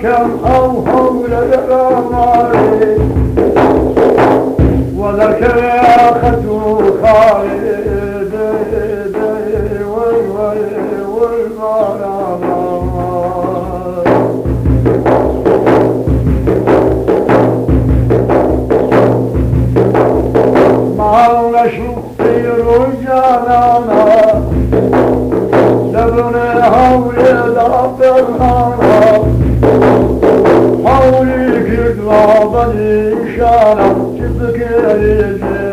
كم أو حول الأمار وذاك ياخذ خالد والغرام معنا شطي رجالنا لبني حول دابرهانا حولي كذبا نشانا تبكي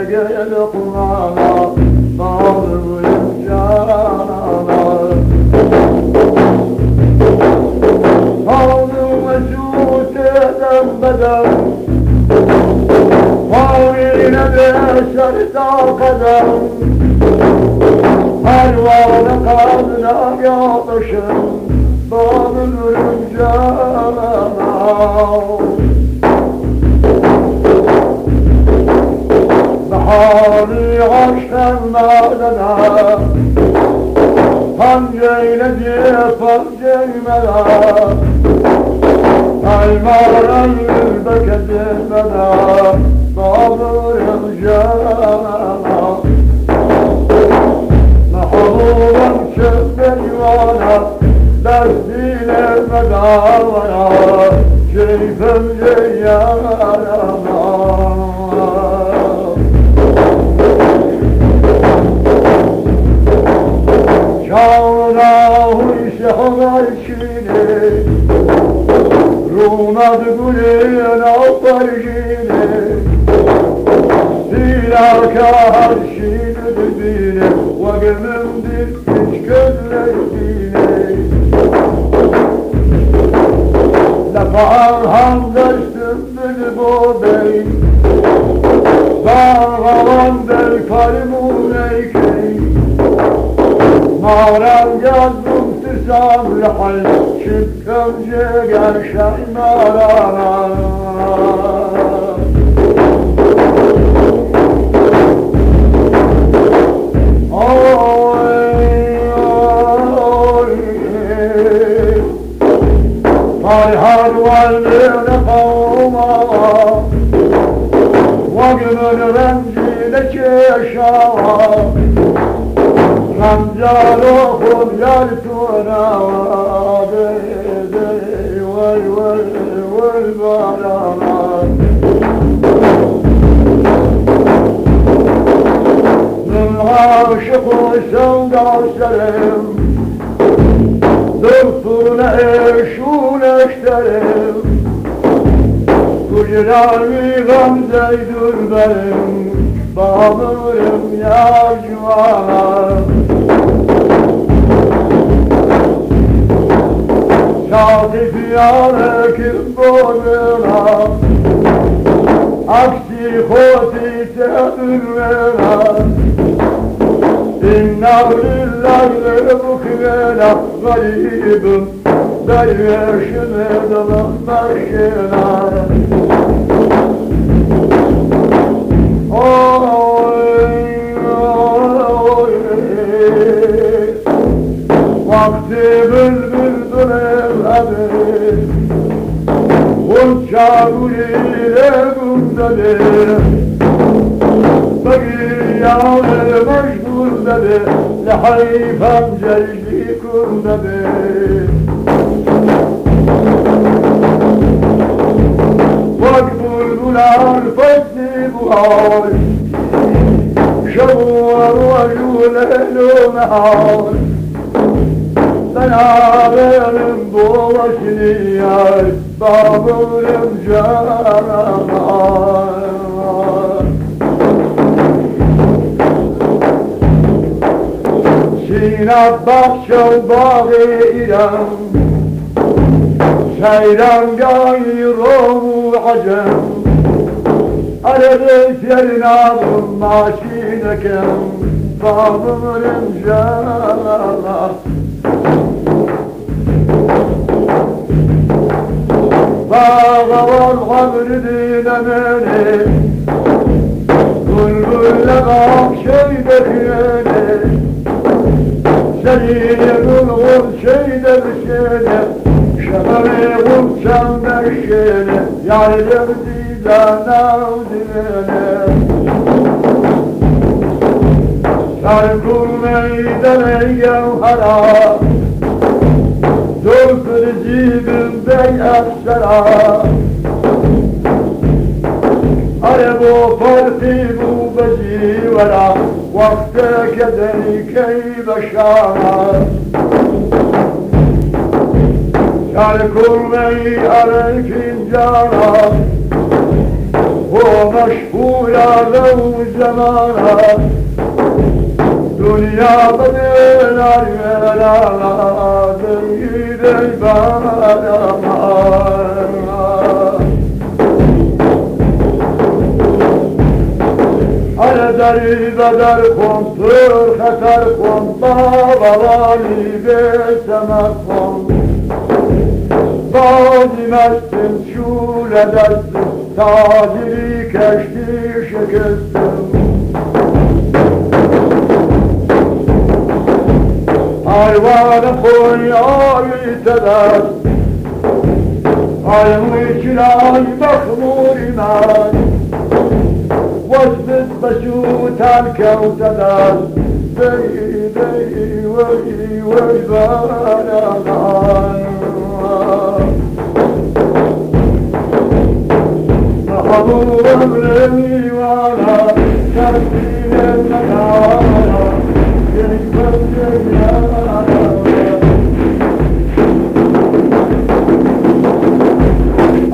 جيل قمانا ضارب الجانا حول وجود بدل حولي نبسر قدم حلوان قادنا يطشم باب الرجال بحاري عشق مالنا هنجي نجيب الجيمنا المال البكد المدى باب الرجال محظوظا شبيوانا لسدين المداونا شيف الجيانا شاوراه يسحر الشيني روما تقولين أطرشيني ديناك هالشين تديني وقمم دينك كليتيني لفعل همدشتم بالبودين ضاغران بالكلمونيكي مارم جزم تسام لحل شكم جيغر شاي مارا هاي والليل قوما وقمن رمجي لكيشاوا رمجالو خذ يالتونا دي والبالان من عاشق سودا سلم دكتور نعيش ونشترم كجرامي غمزة البلم بابرم يا جوان شاطف يارك بورنا عكسي خوتي تأمرنا إنا لله بكرنا غريب دايشنا دمشنا وقتي بالبلدن الأبد والشاقولي لكم دليل بقي يا مشغول دليل لحيفا جيشيكم دليل واقبل الغلال فجي بهاي شبور وجول له نهار بنابل بوشني بابور مجانا سينا بخش وباغي إيران سيران جاي روم وعجم أردت يرناب ماشينكم babamın cana Bağa var kabri dinemeni Bülbülle bak şey bekleri Seninle bulgur şeyde bir şeyde Şeferi bulsam beşeri Yaydım didana udivene Sarkul meydane gevhara Dolkur cibimde efsera Arebo parti bu bezi vera Vakte kederi key beşara Sarkul meydane kincana O meşhura lev zamana Dünya bedeler verana Değil bana Ana deri bedar kontur Khatar kon Babalani besemek kon Bazı mestim şule destim Taciri keşti şekestim Ayvanı Konya'yı teder Ayımı için ay bakmur iman Vazbet beşutan kevteder Bey bey vey vey baradan Mahabur ömremi vana Tersine medara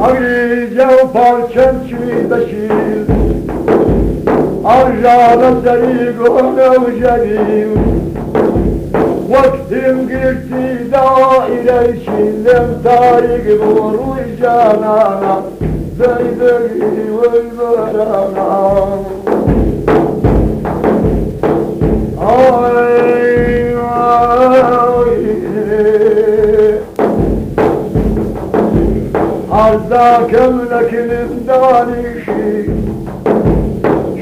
Agricev parçam çiğ beşir Arjada seri gönül celil Vaktim girdi daire şillem Tarik vuru canana Bey bey vey verana Arda kemlekinin danişi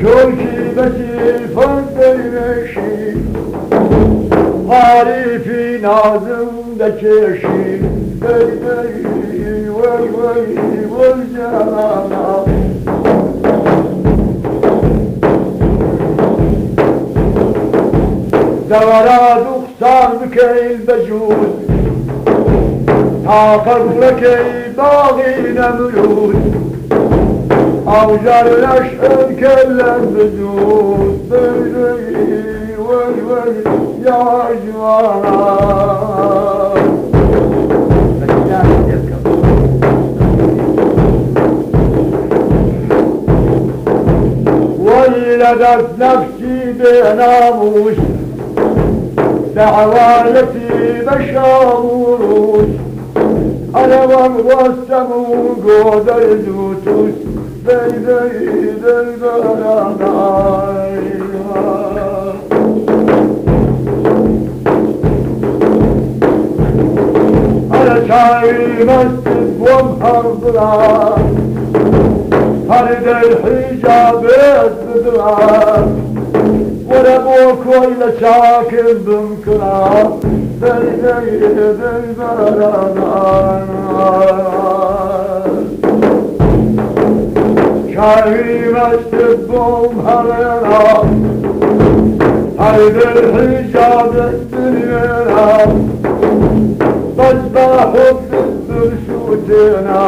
Şulki besifan deyleşi Harifi nazımda keşi Bey bey vey vey vey canana Devara 90 bükeyl becud Tafırlekey dağî nemrud Avcar leş'ın kellen bedud Bey vey vey ya civana ولدت نفسي بناموس دعوالتي بشاموروس أنا والسمو قدر دوتوس بي بي بي براناي أنا شاي مسجد ومحرضنا هرد الحجاب الصدرات وربوك ويلا شاكر بمكرات بي بي بي برانات شاهي مسجد بمحرضنا هرد الحجاب الصدرات تصبح برشوتنا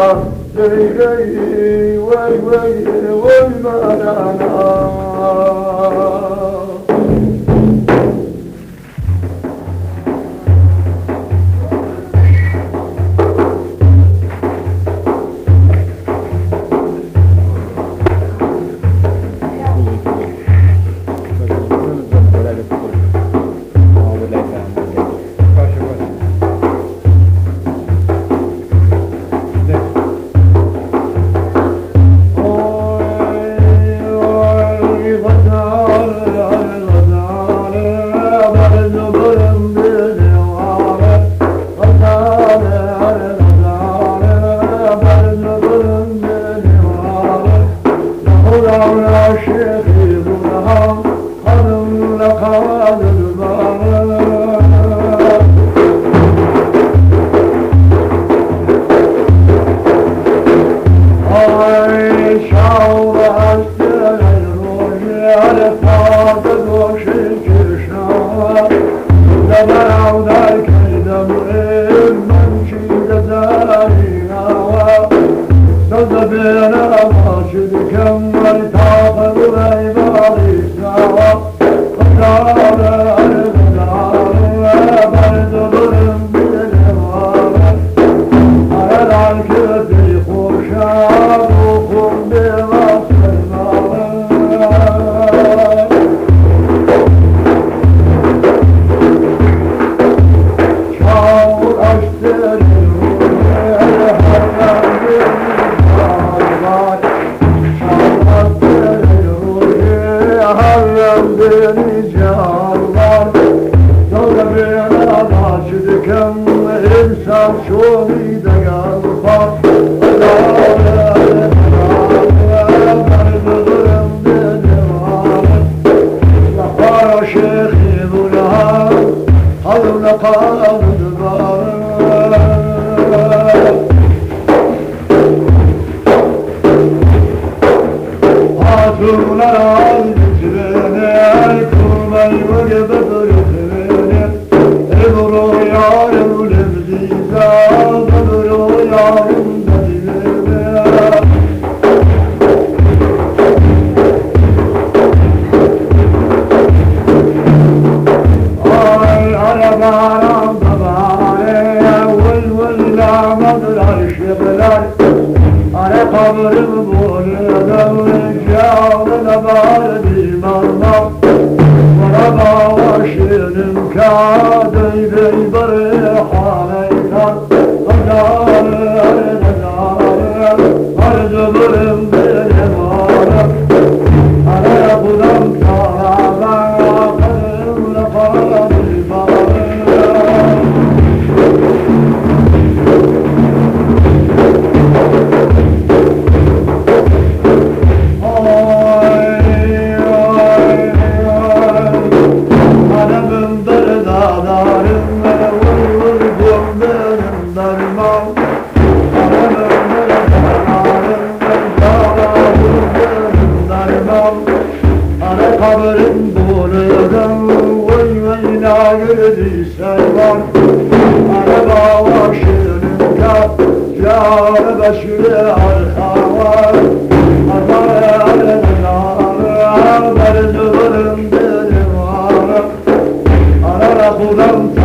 Gey gey vay vay vay barana Oh Halına kaldı bağır. Hatunlar aldıklarını kurmayı gibi durduğunu Ebru yarım lebdiza Ebru yarım dedilini Ay arabaram babare Vul la madrar şibler Ara kabrım boynum Cağına var bir marmam Bana bağışırım kâdey bey bari haneytan Azarı arzu bırım benim ağrım Araya budam kârâ Karımla kadir bağrım Kabrım bulurum, vay nâgırdıysen var Araba başının kap, yâre başını arka var Arabaya alenen ağrı, berzurum benim ağrım Arara kulağım